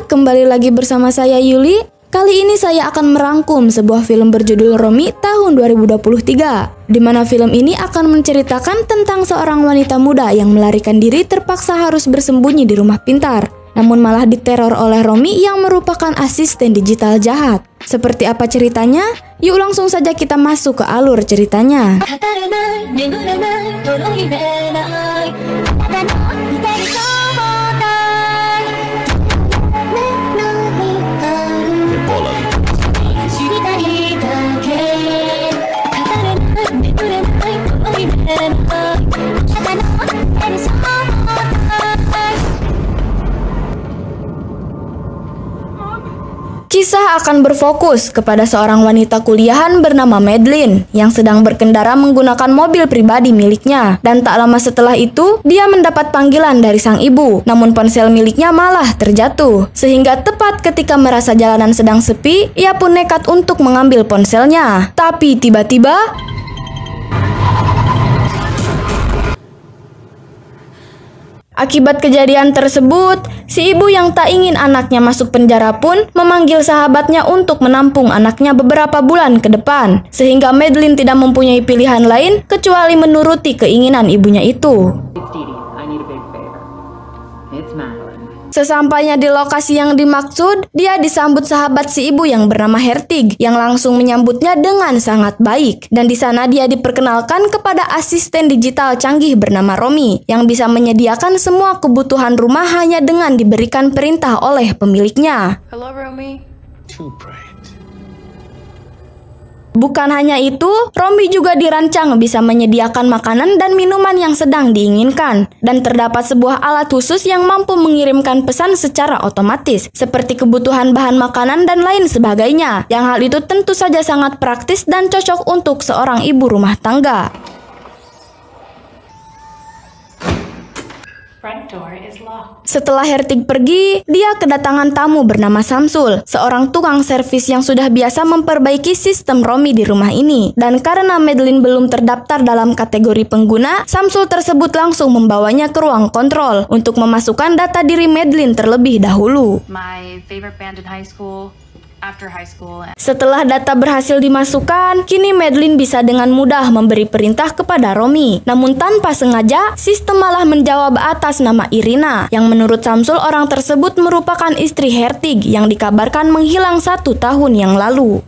kembali lagi bersama saya Yuli. Kali ini saya akan merangkum sebuah film berjudul Romi tahun 2023, di mana film ini akan menceritakan tentang seorang wanita muda yang melarikan diri terpaksa harus bersembunyi di rumah pintar, namun malah diteror oleh Romi yang merupakan asisten digital jahat. Seperti apa ceritanya? Yuk langsung saja kita masuk ke alur ceritanya. Kisah akan berfokus kepada seorang wanita kuliahan bernama Madeline yang sedang berkendara menggunakan mobil pribadi miliknya. Dan tak lama setelah itu, dia mendapat panggilan dari sang ibu. Namun ponsel miliknya malah terjatuh. Sehingga tepat ketika merasa jalanan sedang sepi, ia pun nekat untuk mengambil ponselnya. Tapi tiba-tiba akibat kejadian tersebut, si ibu yang tak ingin anaknya masuk penjara pun memanggil sahabatnya untuk menampung anaknya beberapa bulan ke depan. Sehingga Madeline tidak mempunyai pilihan lain kecuali menuruti keinginan ibunya itu. Sesampainya di lokasi yang dimaksud, dia disambut sahabat si ibu yang bernama Hertig yang langsung menyambutnya dengan sangat baik. Dan di sana dia diperkenalkan kepada asisten digital canggih bernama Romi yang bisa menyediakan semua kebutuhan rumah hanya dengan diberikan perintah oleh pemiliknya. Hello, Romi. Too bright. Bukan hanya itu, Romi juga dirancang bisa menyediakan makanan dan minuman yang sedang diinginkan. Dan terdapat sebuah alat khusus yang mampu mengirimkan pesan secara otomatis, seperti kebutuhan bahan makanan dan lain sebagainya. Yang hal itu tentu saja sangat praktis dan cocok untuk seorang ibu rumah tangga. Front door is locked. Setelah Hertig pergi, dia kedatangan tamu bernama Samsul, seorang tukang servis yang sudah biasa memperbaiki sistem Romi di rumah ini. Dan karena Madeline belum terdaftar dalam kategori pengguna, Samsul tersebut langsung membawanya ke ruang kontrol untuk memasukkan data diri Madeline terlebih dahulu. My favorite band in high school, after high school. Setelah data berhasil dimasukkan, kini Madeline bisa dengan mudah memberi perintah kepada Romi. Namun tanpa sengaja, sistem malah menjawab atas nama Irina, yang menurut Samsul orang tersebut merupakan istri Hertig yang dikabarkan menghilang 1 tahun yang lalu.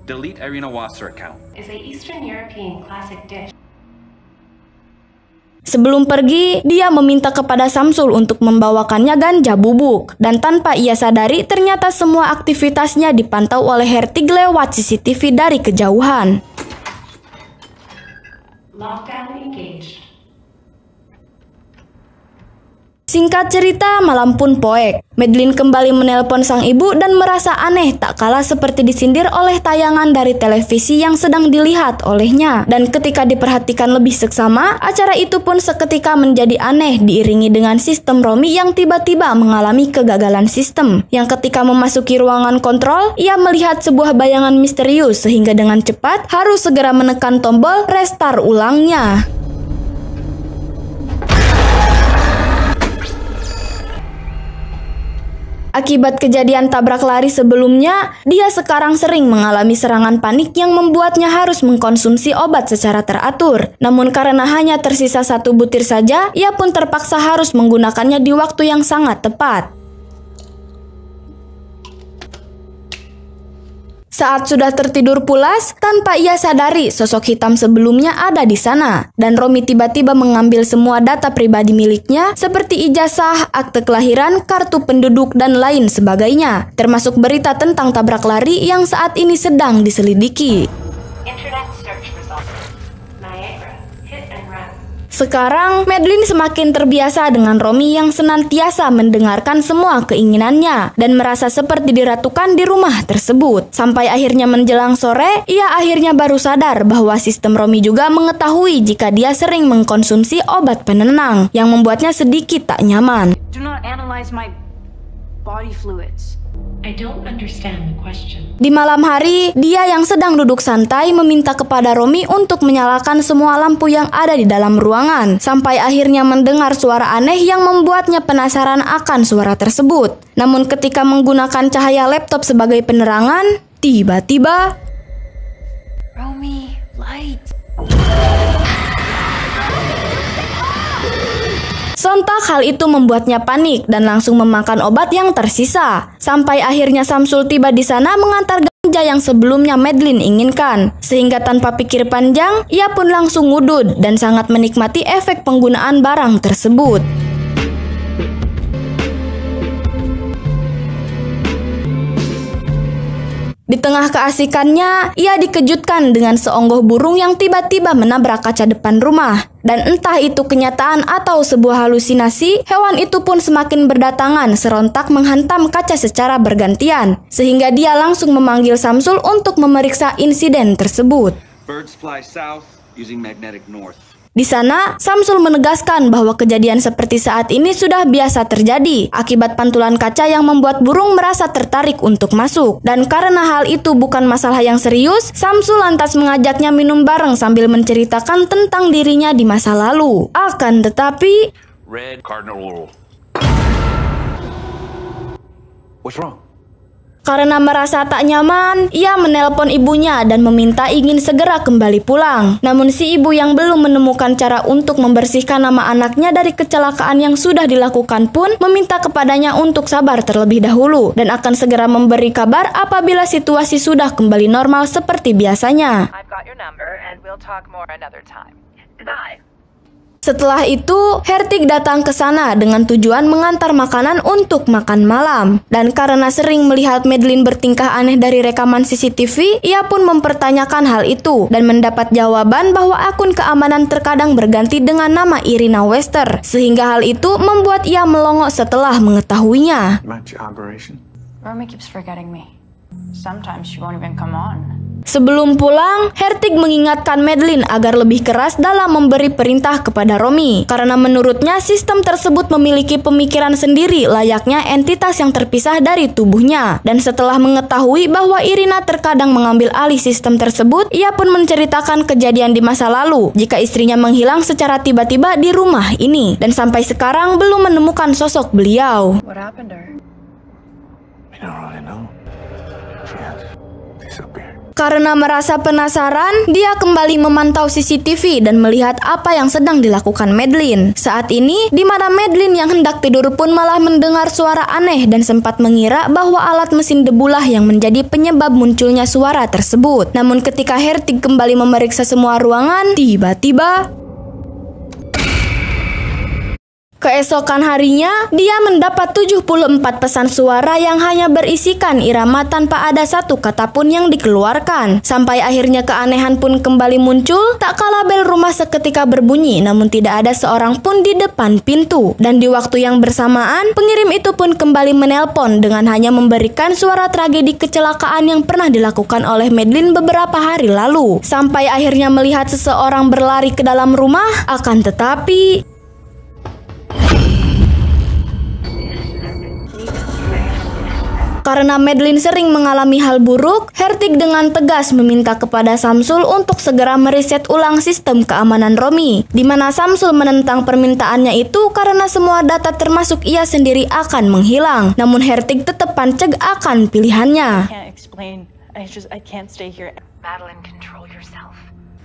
Delete Irina Wasser account. Is a Eastern European classic dish. Sebelum pergi, dia meminta kepada Samsul untuk membawakannya ganja bubuk. Dan tanpa ia sadari, ternyata semua aktivitasnya dipantau oleh Hertig lewat CCTV dari kejauhan. Lockdown engaged. Singkat cerita, malam pun poek. Madeline kembali menelpon sang ibu dan merasa aneh tak kalah seperti disindir oleh tayangan dari televisi yang sedang dilihat olehnya. Dan ketika diperhatikan lebih seksama, acara itu pun seketika menjadi aneh diiringi dengan sistem Romi yang tiba-tiba mengalami kegagalan sistem. Yang ketika memasuki ruangan kontrol, ia melihat sebuah bayangan misterius sehingga dengan cepat harus segera menekan tombol restart ulangnya. Akibat kejadian tabrak lari sebelumnya, dia sekarang sering mengalami serangan panik yang membuatnya harus mengkonsumsi obat secara teratur. Namun karena hanya tersisa 1 butir saja, ia pun terpaksa harus menggunakannya di waktu yang sangat tepat. Saat sudah tertidur pulas, tanpa ia sadari sosok hitam sebelumnya ada di sana. Dan Romi tiba-tiba mengambil semua data pribadi miliknya seperti ijazah, akte kelahiran, kartu penduduk, dan lain sebagainya. Termasuk berita tentang tabrak lari yang saat ini sedang diselidiki. Internet search results. Niagara, hit and run. Sekarang, Madeline semakin terbiasa dengan Romi yang senantiasa mendengarkan semua keinginannya dan merasa seperti diratukan di rumah tersebut. Sampai akhirnya menjelang sore, ia akhirnya baru sadar bahwa sistem Romi juga mengetahui jika dia sering mengkonsumsi obat penenang yang membuatnya sedikit tak nyaman. Do not analyze my body fluids. I don't understand the question. Di malam hari, dia yang sedang duduk santai meminta kepada Romy untuk menyalakan semua lampu yang ada di dalam ruangan, sampai akhirnya mendengar suara aneh yang membuatnya penasaran akan suara tersebut. Namun ketika menggunakan cahaya laptop sebagai penerangan, tiba-tiba Romy, light. sontak hal itu membuatnya panik dan langsung memakan obat yang tersisa. Sampai akhirnya Samsul tiba di sana mengantar ganja yang sebelumnya Madeline inginkan. Sehingga tanpa pikir panjang, ia pun langsung ngudud dan sangat menikmati efek penggunaan barang tersebut. Di tengah keasikannya, ia dikejutkan dengan seonggok burung yang tiba-tiba menabrak kaca depan rumah. Dan entah itu kenyataan atau sebuah halusinasi, hewan itu pun semakin berdatangan serentak menghantam kaca secara bergantian. Sehingga dia langsung memanggil Samsul untuk memeriksa insiden tersebut. Birds fly south using magnetic north. Di sana, Samsul menegaskan bahwa kejadian seperti saat ini sudah biasa terjadi akibat pantulan kaca yang membuat burung merasa tertarik untuk masuk. Dan karena hal itu bukan masalah yang serius, Samsul lantas mengajaknya minum bareng sambil menceritakan tentang dirinya di masa lalu. Akan tetapi, Red cardinal rule. What's wrong? karena merasa tak nyaman, ia menelpon ibunya dan meminta ingin segera kembali pulang. Namun si ibu yang belum menemukan cara untuk membersihkan nama anaknya dari kecelakaan yang sudah dilakukan pun meminta kepadanya untuk sabar terlebih dahulu dan akan segera memberi kabar apabila situasi sudah kembali normal seperti biasanya. I've got your number and we'll talk more another time. Bye. Setelah itu, Hertig datang ke sana dengan tujuan mengantar makanan untuk makan malam. Dan karena sering melihat Madeline bertingkah aneh dari rekaman CCTV, ia pun mempertanyakan hal itu dan mendapat jawaban bahwa akun keamanan terkadang berganti dengan nama Irina Wester. Sehingga hal itu membuat ia melongo setelah mengetahuinya. Match operation. Romy keeps forgetting me. Sometimes she won't even come on. Sebelum pulang, Hertig mengingatkan Madeline agar lebih keras dalam memberi perintah kepada Romy. Karena menurutnya sistem tersebut memiliki pemikiran sendiri layaknya entitas yang terpisah dari tubuhnya. Dan setelah mengetahui bahwa Irina terkadang mengambil alih sistem tersebut, ia pun menceritakan kejadian di masa lalu jika istrinya menghilang secara tiba-tiba di rumah ini. Dan sampai sekarang belum menemukan sosok beliau. What happened to her? We don't really know. She has disappeared. Karena merasa penasaran, dia kembali memantau CCTV dan melihat apa yang sedang dilakukan Madeline. Saat ini, di mana Madeline yang hendak tidur pun malah mendengar suara aneh dan sempat mengira bahwa alat mesin debulah yang menjadi penyebab munculnya suara tersebut. Namun ketika Hertig kembali memeriksa semua ruangan, tiba-tiba keesokan harinya, dia mendapat 74 pesan suara yang hanya berisikan irama tanpa ada satu kata pun yang dikeluarkan. Sampai akhirnya keanehan pun kembali muncul, tak kala bel rumah seketika berbunyi namun tidak ada seorang pun di depan pintu. Dan di waktu yang bersamaan, pengirim itu pun kembali menelpon dengan hanya memberikan suara tragedi kecelakaan yang pernah dilakukan oleh Madeline beberapa hari lalu. Sampai akhirnya melihat seseorang berlari ke dalam rumah, akan tetapi karena Madeline sering mengalami hal buruk, Hertig dengan tegas meminta kepada Samsul untuk segera mereset ulang sistem keamanan Romy, di mana Samsul menentang permintaannya itu karena semua data termasuk ia sendiri akan menghilang. Namun Hertig tetap panceg akan pilihannya. Can't explain. I can't stay here. Madeline, control yourself.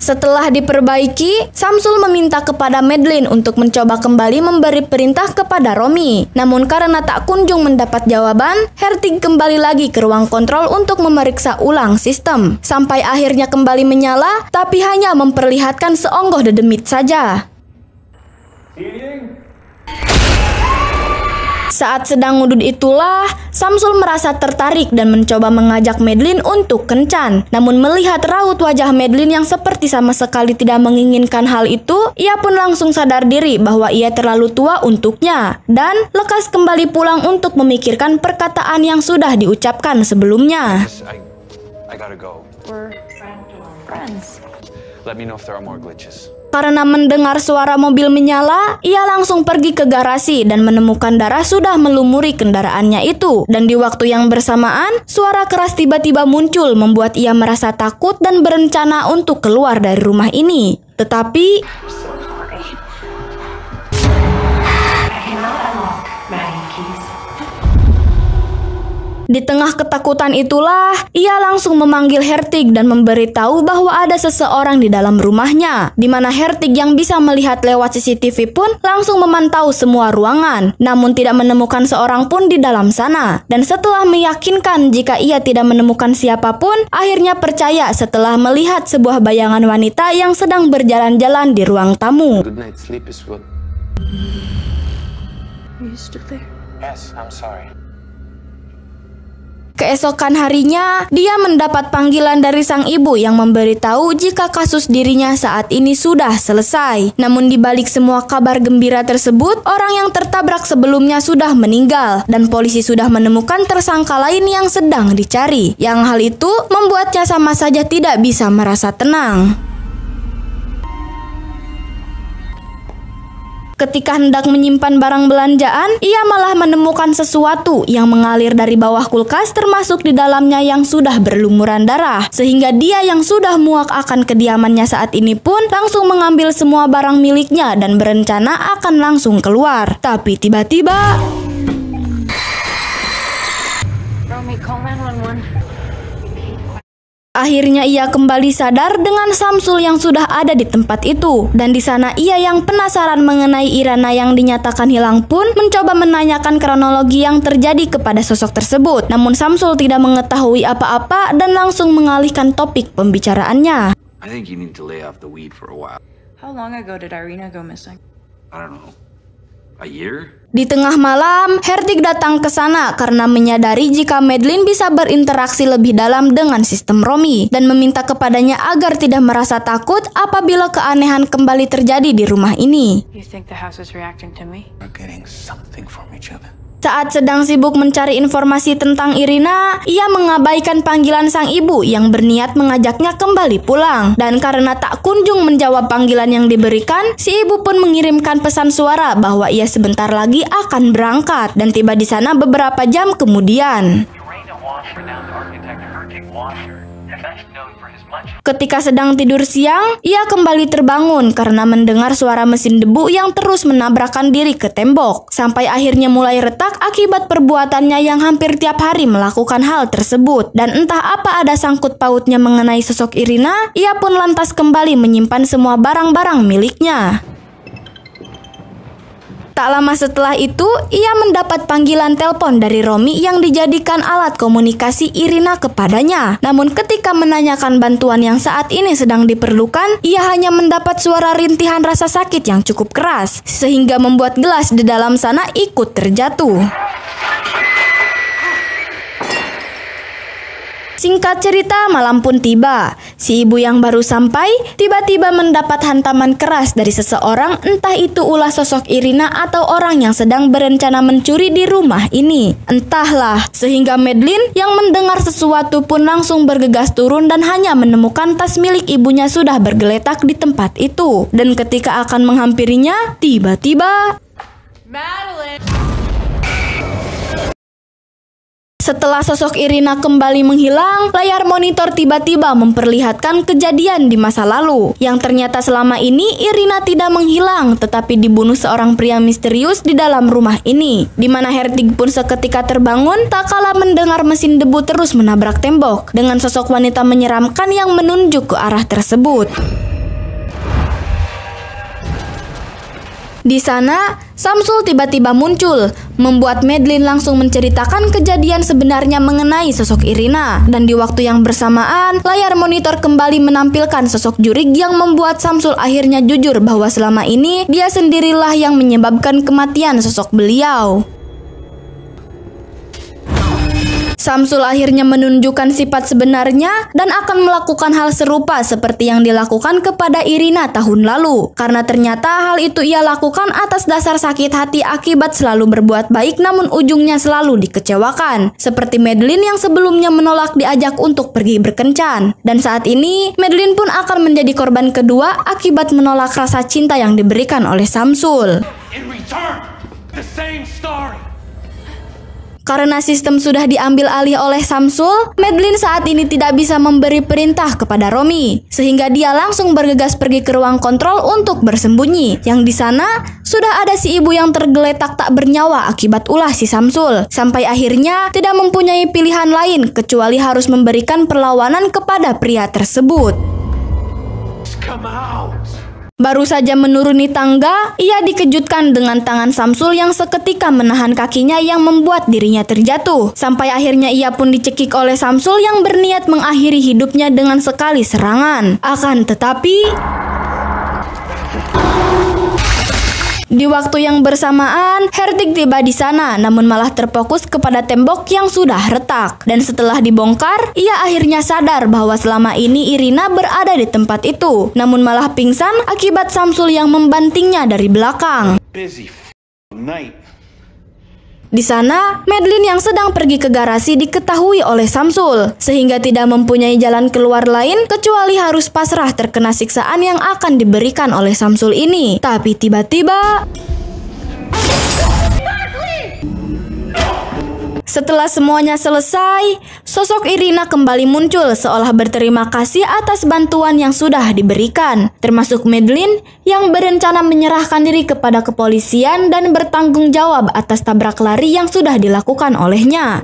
Setelah diperbaiki, Samsul meminta kepada Madeline untuk mencoba kembali memberi perintah kepada Romy. Namun karena tak kunjung mendapat jawaban, Hertig kembali lagi ke ruang kontrol untuk memeriksa ulang sistem. Sampai akhirnya kembali menyala, tapi hanya memperlihatkan seonggok dedemit saja. Saat sedang ngudud itulah, Samsul merasa tertarik dan mencoba mengajak Madeline untuk kencan. Namun melihat raut wajah Madeline yang seperti sama sekali tidak menginginkan hal itu, ia pun langsung sadar diri bahwa ia terlalu tua untuknya. Dan lekas kembali pulang untuk memikirkan perkataan yang sudah diucapkan sebelumnya. I gotta go. We're friends. Let me know if there are more glitches. Karena mendengar suara mobil menyala, ia langsung pergi ke garasi dan menemukan darah sudah melumuri kendaraannya itu. Dan di waktu yang bersamaan, suara keras tiba-tiba muncul membuat ia merasa takut dan berencana untuk keluar dari rumah ini. Tetapi di tengah ketakutan itulah, ia langsung memanggil Hertig dan memberitahu bahwa ada seseorang di dalam rumahnya, di mana Hertig yang bisa melihat lewat CCTV pun langsung memantau semua ruangan, namun tidak menemukan seorang pun di dalam sana. Dan setelah meyakinkan jika ia tidak menemukan siapapun, akhirnya percaya setelah melihat sebuah bayangan wanita yang sedang berjalan-jalan di ruang tamu. Good night sleep is good. Are you still there? Yes, I'm sorry. Keesokan harinya, dia mendapat panggilan dari sang ibu yang memberitahu jika kasus dirinya saat ini sudah selesai. Namun di balik semua kabar gembira tersebut, orang yang tertabrak sebelumnya sudah meninggal dan polisi sudah menemukan tersangka lain yang sedang dicari. Yang hal itu membuatnya sama saja tidak bisa merasa tenang. Ketika hendak menyimpan barang belanjaan, ia malah menemukan sesuatu yang mengalir dari bawah kulkas termasuk di dalamnya yang sudah berlumuran darah. Sehingga dia yang sudah muak akan kediamannya saat ini pun langsung mengambil semua barang miliknya dan berencana akan langsung keluar. Tapi tiba-tiba Romy, call 911. akhirnya ia kembali sadar dengan Samsul yang sudah ada di tempat itu. Dan di sana ia yang penasaran mengenai Irana yang dinyatakan hilang pun mencoba menanyakan kronologi yang terjadi kepada sosok tersebut. Namun Samsul tidak mengetahui apa-apa dan langsung mengalihkan topik pembicaraannya. I think you need to lay off the weed for a while. How long ago did Irina go missing? I don't know. A year? Di tengah malam, Hertig datang ke sana karena menyadari jika Madeline bisa berinteraksi lebih dalam dengan sistem Romy dan meminta kepadanya agar tidak merasa takut apabila keanehan kembali terjadi di rumah ini. You think the house is reacting to me? We're getting something from each other. Saat sedang sibuk mencari informasi tentang Irina, ia mengabaikan panggilan sang ibu yang berniat mengajaknya kembali pulang. Dan karena tak kunjung menjawab panggilan yang diberikan, si ibu pun mengirimkan pesan suara bahwa ia sebentar lagi akan berangkat dan tiba di sana beberapa jam kemudian. Irina Washer, now the architect Hertig Washer, and that's known for his much. Ketika sedang tidur siang, ia kembali terbangun karena mendengar suara mesin debu yang terus menabrakkan diri ke tembok. Sampai akhirnya mulai retak akibat perbuatannya yang hampir tiap hari melakukan hal tersebut. Dan entah apa ada sangkut pautnya mengenai sosok Irina, ia pun lantas kembali menyimpan semua barang-barang miliknya. Tak lama setelah itu, ia mendapat panggilan telepon dari Romy yang dijadikan alat komunikasi Irina kepadanya. Namun ketika menanyakan bantuan yang saat ini sedang diperlukan, ia hanya mendapat suara rintihan rasa sakit yang cukup keras, sehingga membuat gelas di dalam sana ikut terjatuh. Singkat cerita, malam pun tiba. Si ibu yang baru sampai tiba-tiba mendapat hantaman keras dari seseorang, entah itu ulah sosok Irina atau orang yang sedang berencana mencuri di rumah ini. Entahlah, sehingga Madeline yang mendengar sesuatu pun langsung bergegas turun dan hanya menemukan tas milik ibunya sudah bergeletak di tempat itu. Dan ketika akan menghampirinya, tiba-tiba Madeline! setelah sosok Irina kembali menghilang, layar monitor tiba-tiba memperlihatkan kejadian di masa lalu. Yang ternyata selama ini Irina tidak menghilang, tetapi dibunuh seorang pria misterius di dalam rumah ini. Di mana Hertig pun seketika terbangun, tak kala mendengar mesin debu terus menabrak tembok, dengan sosok wanita menyeramkan yang menunjuk ke arah tersebut. Di sana, Samsul tiba-tiba muncul, membuat Madeline langsung menceritakan kejadian sebenarnya mengenai sosok Irina. Dan di waktu yang bersamaan, layar monitor kembali menampilkan sosok Jurik yang membuat Samsul akhirnya jujur bahwa selama ini dia sendirilah yang menyebabkan kematian sosok beliau. Samsul akhirnya menunjukkan sifat sebenarnya dan akan melakukan hal serupa seperti yang dilakukan kepada Irina tahun lalu. Karena ternyata hal itu ia lakukan atas dasar sakit hati akibat selalu berbuat baik namun ujungnya selalu dikecewakan. Seperti Madeline yang sebelumnya menolak diajak untuk pergi berkencan. Dan saat ini, Madeline pun akan menjadi korban kedua akibat menolak rasa cinta yang diberikan oleh Samsul. In return, the same story. Karena sistem sudah diambil alih oleh Samsul, Madeline saat ini tidak bisa memberi perintah kepada Romy, sehingga dia langsung bergegas pergi ke ruang kontrol untuk bersembunyi. Yang di sana sudah ada si ibu yang tergeletak tak bernyawa akibat ulah si Samsul, sampai akhirnya tidak mempunyai pilihan lain kecuali harus memberikan perlawanan kepada pria tersebut. Come out. Baru saja menuruni tangga, ia dikejutkan dengan tangan Samsul yang seketika menahan kakinya yang membuat dirinya terjatuh. Sampai akhirnya ia pun dicekik oleh Samsul yang berniat mengakhiri hidupnya dengan sekali serangan. Akan tetapi, di waktu yang bersamaan, Hertig tiba di sana, namun malah terfokus kepada tembok yang sudah retak. Dan setelah dibongkar, ia akhirnya sadar bahwa selama ini Irina berada di tempat itu, namun malah pingsan akibat Samsul yang membantingnya dari belakang. Busy night. Di sana, Madeline yang sedang pergi ke garasi diketahui oleh Samsul, sehingga tidak mempunyai jalan keluar lain kecuali harus pasrah terkena siksaan yang akan diberikan oleh Samsul ini. Tapi tiba-tiba, setelah semuanya selesai, sosok Irina kembali muncul seolah berterima kasih atas bantuan yang sudah diberikan, termasuk Madeline yang berencana menyerahkan diri kepada kepolisian dan bertanggung jawab atas tabrak lari yang sudah dilakukan olehnya.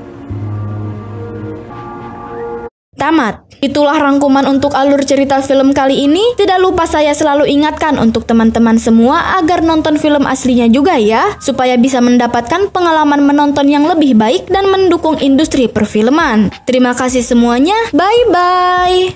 Tamat. Itulah rangkuman untuk alur cerita film kali ini. Tidak lupa saya selalu ingatkan untuk teman-teman semua agar nonton film aslinya juga ya, supaya bisa mendapatkan pengalaman menonton yang lebih baik dan mendukung industri perfilman. Terima kasih semuanya. Bye-bye.